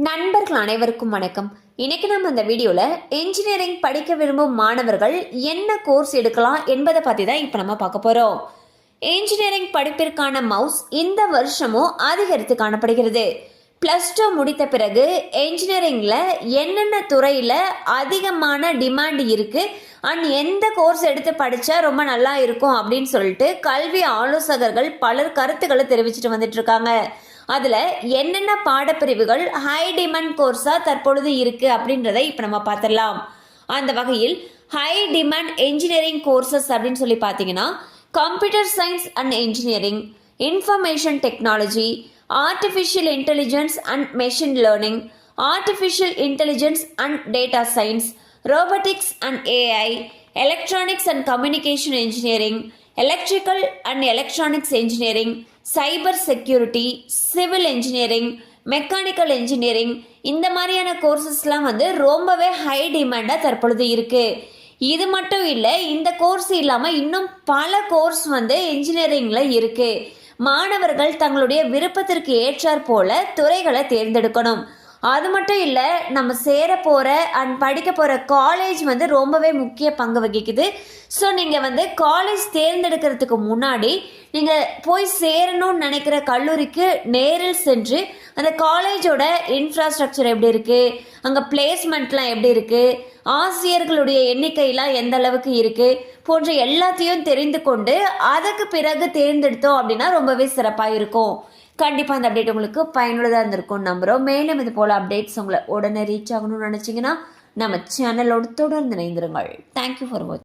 நண்பர்கள் அனைவருக்கும் வணக்கம். இன்னைக்கு நம்ம இந்த வீடியோவில் இன்ஜினியரிங் படிக்க விரும்பும் மாணவர்கள் என்ன கோர்ஸ் எடுக்கலாம் என்பதை பற்றி தான் இப்போ நம்ம பார்க்க போகிறோம். இன்ஜினியரிங் படிப்பிற்கான மவுஸ் இந்த வருஷமும் அதிகரித்து காணப்படுகிறது. +2 முடித்த பிறகு இன்ஜினியரிங்கில் என்னென்ன துறையில் அதிகமான டிமாண்ட் இருக்குது அண்ட் எந்த கோர்ஸ் எடுத்து படித்தா ரொம்ப நல்லா இருக்கும் அப்படின்னு சொல்லிட்டு கல்வி ஆலோசகர்கள் பலர் கருத்துக்களை தெரிவிச்சுட்டு வந்துட்டு இருக்காங்க. அதில் என்னென்ன பாடப்பிரிவுகள் ஹை டிமாண்ட் கோர்ஸாக தற்பொழுது இருக்குது அப்படின்றத இப்போ நம்ம பார்த்துடலாம். அந்த வகையில் ஹை டிமாண்ட் என்ஜினியரிங் கோர்சஸ் அப்படின்னு சொல்லி பார்த்தீங்கன்னா computer science and engineering, information technology, artificial intelligence and machine learning, artificial intelligence and data science, robotics and AI, electronics and communication engineering, electrical and electronics engineering, cyber security, civil engineering, mechanical engineering, இந்த மாதிரியான கோர்சஸ்லாம் ரொம்பவே high டிமாண்டாக தற்பொழுது இருக்குது. இது மட்டும் இல்லை, இந்த course இல்லாமல் இன்னும் பல கோர்ஸ் இன்ஜினியரிங்கில் இருக்குது. மாணவர்கள் தங்களுடைய விருப்பத்திற்கு ஏற்றாற் போல துறைகளை தேர்ந்தெடுக்கணும். அது மட்டும் இல்லை, நம்ம சேர போகிற அண்ட் படிக்க போகிற காலேஜ் ரொம்பவே முக்கிய பங்கு வகிக்குது. ஸோ நீங்கள் காலேஜ் தேர்ந்தெடுக்கிறதுக்கு முன்னாடி நீங்கள் போய் சேரணும்னு நினைக்கிற கல்லூரிக்கு நேரில் சென்று அந்த காலேஜோட இன்ஃப்ராஸ்ட்ரக்சர் எப்படி இருக்குது, அங்கே பிளேஸ்மெண்ட்லாம் எப்படி இருக்குது, ஆசிரியர்களுடைய எண்ணிக்கையெல்லாம் எந்த அளவுக்கு இருக்குது போன்ற எல்லாத்தையும் தெரிந்து கொண்டு அதுக்கு பிறகு தேர்ந்தெடுத்தோம் அப்படின்னா ரொம்பவே சிறப்பாக இருக்கும். கண்டிப்பாக அந்த அப்டேட் உங்களுக்கு பயனுள்ளதாக இருந்திருக்கும் நம்புகிறோம். மேலும் இது போல் அப்டேட்ஸ் உங்களை உடனே ரீச் ஆகணும்னு நினச்சிங்கன்னா நம்ம சேனலோடு தொடர்ந்து இணைந்திருங்கள். தேங்க்யூ ஃபார் வாட்சிங்.